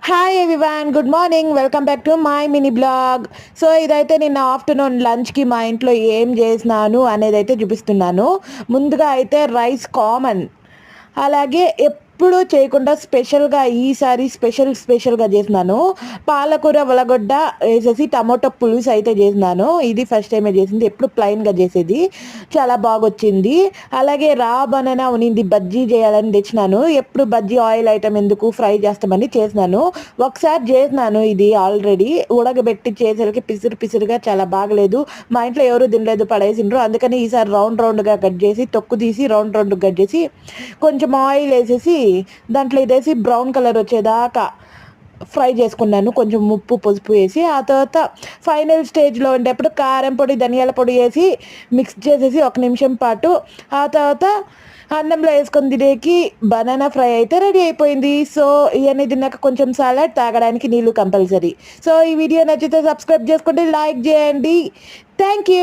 Hi everyone, good morning. Welcome back to my mini blog. So ఇదైతే నిన్న afternoon లంచ్కి మా ఇంట్లో ఏం చేసినాను అనేది అయితే చూపిస్తున్నాను. ముందుగా అయితే రైస్ కామన్, అలాగే ఎప్పుడూ చేయకుండా స్పెషల్గా ఈసారి స్పెషల్గా చేసినాను. పాలకూర ఉలగడ్డ వేసేసి టమాటో పులుసు అయితే చేసినాను. ఇది ఫస్ట్ టైమే చేసింది, ఎప్పుడు ప్లెయిన్గా చేసేది. చాలా బాగా వచ్చింది. అలాగే రా బనానా ఉనింది, బజ్జీ చేయాలని తెచ్చినాను. ఎప్పుడు బజ్జీ ఆయిల్ ఐటమ్ ఎందుకు, ఫ్రై చేస్తామని చేసినాను. ఒకసారి చేసినాను ఇది ఆల్రెడీ, ఉడకబెట్టి చేసేసరికి పిసురుగా చాలా బాగలేదు. మా ఇంట్లో ఎవరు తినలేదు, పడేసిండ్రు. అందుకని ఈసారి రౌండ్గా కట్ చేసి, తొక్కు తీసి రౌండ్ కట్ చేసి కొంచెం ఆయిల్ వేసేసి దాంట్లో ఇదేసి బ్రౌన్ కలర్ వచ్చేదాకా ఫ్రై చేసుకున్నాను, కొంచెం ఉప్పు పసుపు వేసి. ఆ తర్వాత ఫైనల్ స్టేజ్లో ఉండేప్పుడు కారం పొడి ధనియాల పొడి వేసి మిక్స్ చేసేసి 1 నిమిషం పాటు, ఆ తర్వాత అన్నంలో వేసుకొని తినేకి బనానా ఫ్రై అయితే రెడీ అయిపోయింది. సో ఇవన్నీ తిన్నాక కొంచెం సాలడ్, తాగడానికి నీళ్ళు కంపల్సరీ. సో ఈ వీడియో నచ్చితే సబ్స్క్రైబ్ చేసుకోండి, లైక్ చేయండి. Thank you.